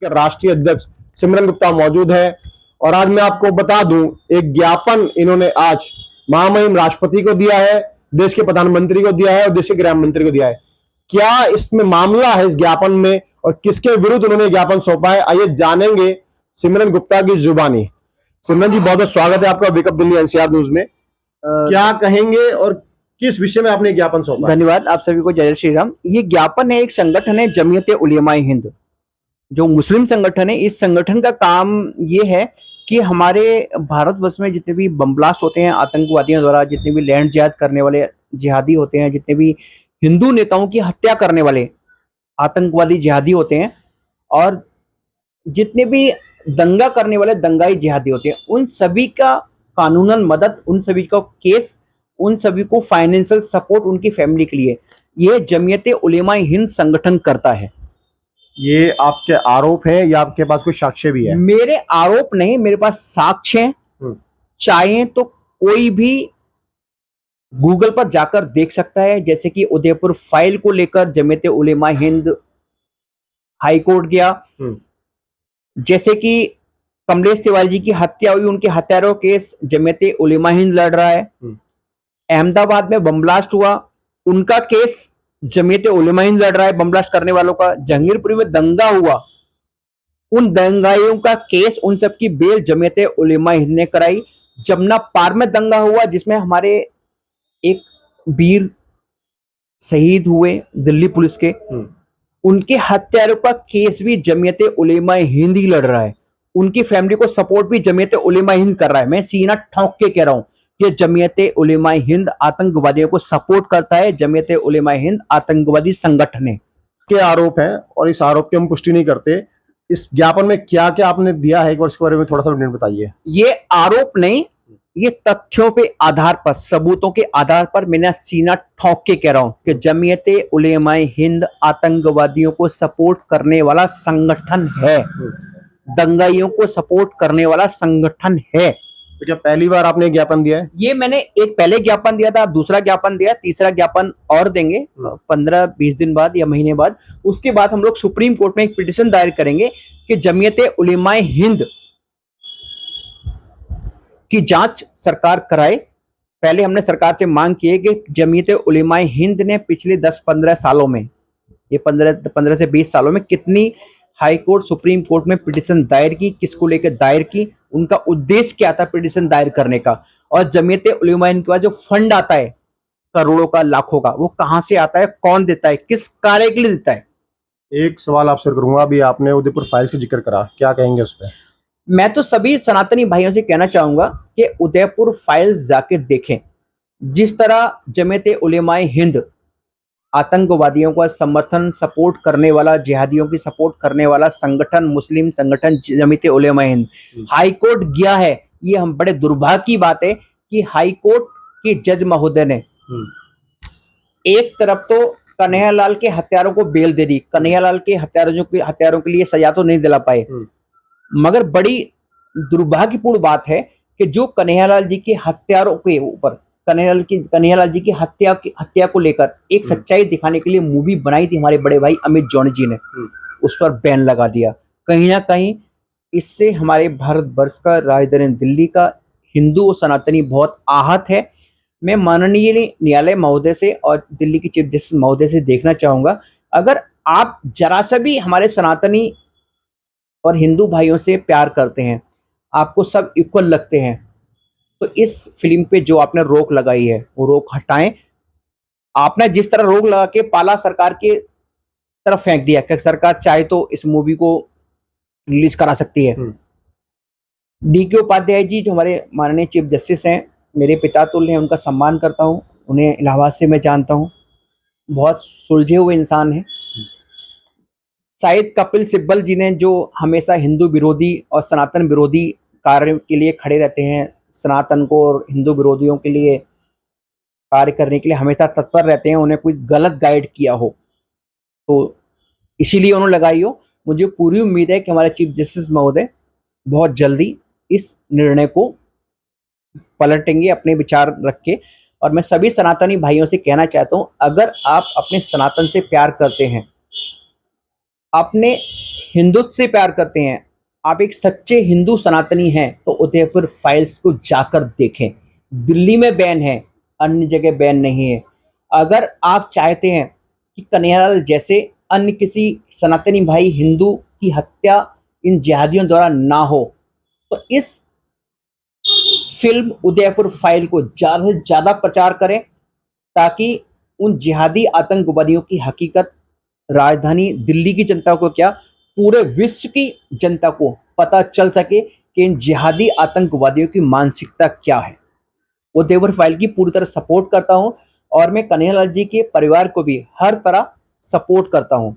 राष्ट्रीय अध्यक्ष सिमरन गुप्ता मौजूद है। और आज मैं आपको बता दूं, एक ज्ञापन इन्होंने आज महामहिम राष्ट्रपति को दिया है, देश के प्रधानमंत्री को दिया है और देश के गृह मंत्री को दिया है। क्या इसमें मामला है इस ज्ञापन में और किसके विरुद्ध उन्होंने ज्ञापन सौंपा है, आइए जानेंगे सिमरन गुप्ता की जुबानी। सिमरन जी, बहुत बहुत स्वागत है आपका वेकअप दिल्ली एनसीआर न्यूज में। क्या कहेंगे और किस विषय में आपने ज्ञापन सौंपा? धन्यवाद आप सभी को, जय श्री राम। ये ज्ञापन है, एक संगठन है जमीयत उलेमा हिंद, जो मुस्लिम संगठन है। इस संगठन का काम ये है कि हमारे भारतवर्ष में जितने भी बम ब्लास्ट होते हैं आतंकवादियों द्वारा, जितने भी लैंड जिहाद करने वाले जिहादी होते हैं, जितने भी हिंदू नेताओं की हत्या करने वाले आतंकवादी जिहादी होते हैं, और जितने भी दंगा करने वाले दंगाई जिहादी होते हैं, उन सभी का कानूनन मदद, उन सभी का केस, उन सभी को फाइनेंशियल सपोर्ट उनकी फैमिली के लिए ये जमीयत उलेमा हिंद संगठन करता है। ये आपके आरोप है या आपके पास कोई साक्ष्य भी है? मेरे आरोप नहीं, मेरे पास साक्ष्य हैं। चाहे तो कोई भी गूगल पर जाकर देख सकता है। जैसे कि उदयपुर फाइल को लेकर जमीयत उलेमा हिंद हाई कोर्ट गया, जैसे कि कमलेश तिवारी जी की हत्या हुई, उनके हत्यारों केस जमीयत उलेमा हिंद लड़ रहा है। अहमदाबाद में बम ब्लास्ट हुआ, उनका केस जमीयत उलेमा हिंद लड़ रहा है, बम ब्लास्ट करने वालों का। जहांगीरपुर में दंगा हुआ, उन दंगाइयों का केस, उन सब की बेल जमीयत उलेमा हिंद ने कराई। जमुना पार में दंगा हुआ जिसमें हमारे एक वीर शहीद हुए दिल्ली पुलिस के, उनके हत्यारों का केस भी जमीयत उलेमा हिंद ही लड़ रहा है। उनकी फैमिली को सपोर्ट भी जमीयत उलेमा हिंद कर रहा है। मैं सीना ठोक के कह रहा हूं कि जमीयत उलेमा हिंद आतंकवादियों को सपोर्ट करता है। जमीयत उलेमा हिंद आतंकवादी संगठन है। के आरोप है और इस आरोप की हम पुष्टि नहीं करते। इस ज्ञापन में क्या क्या आपने दिया है, एक बार इसके बारे में थोड़ा सा बताइए। ये आरोप नहीं, ये तथ्यों पे आधार पर, सबूतों के आधार पर मैंने सीना ठोक के कह रहा हूं कि जमीयत उलेमा हिंद आतंकवादियों को सपोर्ट करने वाला संगठन है, दंगाइयों को सपोर्ट करने वाला संगठन है। तो क्या पहली बार आपने ज्ञापन दिया है? ये मैंने एक पहले ज्ञापन दिया था, दूसरा ज्ञापन दिया, तीसरा ज्ञापन और देंगे 15-20 दिन बाद या महीने बाद। उसके बाद हम लोग सुप्रीम कोर्ट में एक पिटीशन दायर करेंगे कि जमीयत उलेमा हिंद की जांच सरकार कराए। पहले हमने सरकार से मांग की है कि जमीयत उलेमा हिंद ने पिछले 10-15 सालों में, ये 15 से 20 सालों में कितनी हाई कोर्ट, सुप्रीम कोर्ट में पिटीशन दायर की, किसको लेकर दायर की, उनका उद्देश्य क्या था पिटीशन दायर करने का, और जमीयत उलेमा हिंद के पास जो फंड आता है करोड़ों का, लाखों का, वो कहां से आता है, कौन देता है, किस कार्य के लिए देता है। एक सवाल आपसे करूंगा, अभी आपने उदयपुर फाइल्स का जिक्र करा, क्या कहेंगे उस पर? मैं तो सभी सनातनी भाइयों से कहना चाहूंगा कि उदयपुर फाइल्स जाके देखें। जिस तरह जमीयत उलेमा हिंद आतंकवादियों का समर्थन, सपोर्ट करने वाला, जिहादियों की सपोर्ट करने वाला संगठन, मुस्लिम संगठन जमीयत उलेमा हिंद हाई कोर्ट गया है। ये हम बड़े दुर्भाग्य की बात है कि हाई कोर्ट के जज महोदय ने एक तरफ तो कन्हैयालाल के हत्यारों को बेल दे दी, कन्हैयालाल के हत्यारों के लिए सजा तो नहीं दिला पाए, मगर बड़ी दुर्भाग्यपूर्ण बात है कि जो कन्हैयालाल जी के हत्यारों के ऊपर, कन्हैयालाल जी की हत्या को लेकर एक सच्चाई दिखाने के लिए मूवी बनाई थी हमारे बड़े भाई अमित जॉनी जी ने, उस पर बैन लगा दिया। कहीं ना कहीं इससे हमारे भारतवर्ष का, राजधानी दिल्ली का हिंदू और सनातनी बहुत आहत है। मैं माननीय न्यायालय महोदय से और दिल्ली की चीफ जस्टिस महोदय से देखना चाहूंगा, अगर आप जरा सा भी हमारे सनातनी और हिंदू भाइयों से प्यार करते हैं, आपको सब इक्वल लगते हैं, तो इस फिल्म पे जो आपने रोक लगाई है वो रोक हटाएं। आपने जिस तरह रोक लगा के पाला सरकार के तरफ फेंक दिया कि सरकार चाहे तो इस मूवी को रिलीज करा सकती है। DK उपाध्याय जी जो हमारे माननीय चीफ जस्टिस हैं, मेरे पिता तुल्य हैं, उनका सम्मान करता हूं, उन्हें इलाहाबाद से मैं जानता हूं, बहुत सुलझे हुए इंसान हैं। शायद कपिल सिब्बल जी ने, जो हमेशा हिंदू विरोधी और सनातन विरोधी कार्य के लिए खड़े रहते हैं, सनातन को और हिंदू विरोधियों के लिए कार्य करने के लिए हमेशा तत्पर रहते हैं, उन्हें कुछ गलत गाइड किया हो तो इसीलिए उन्होंने लगाई हो। मुझे पूरी उम्मीद है कि हमारे चीफ जस्टिस महोदय बहुत जल्दी इस निर्णय को पलटेंगे अपने विचार रख के। और मैं सभी सनातनी भाइयों से कहना चाहता हूं, अगर आप अपने सनातन से प्यार करते हैं, अपने हिंदुत्व से प्यार करते हैं, आप एक सच्चे हिंदू सनातनी हैं, तो उदयपुर फाइल्स को जाकर देखें। दिल्ली में बैन है, अन्य जगह बैन नहीं है। अगर आप चाहते हैं कि कन्हैयालाल जैसे अन्य किसी सनातनी भाई हिंदू की हत्या इन जिहादियों द्वारा ना हो, तो इस फिल्म उदयपुर फाइल को ज़्यादा से ज़्यादा प्रचार करें, ताकि उन जिहादी आतंकवादियों की हकीकत राजधानी दिल्ली की जनता को क्या, पूरे विश्व की जनता को पता चल सके कि इन जिहादी आतंकवादियों की मानसिकता क्या है। उदयपुर फाइल की पूरी तरह सपोर्ट करता हूं और मैं कन्हैयालाल जी के परिवार को भी हर तरह सपोर्ट करता हूं।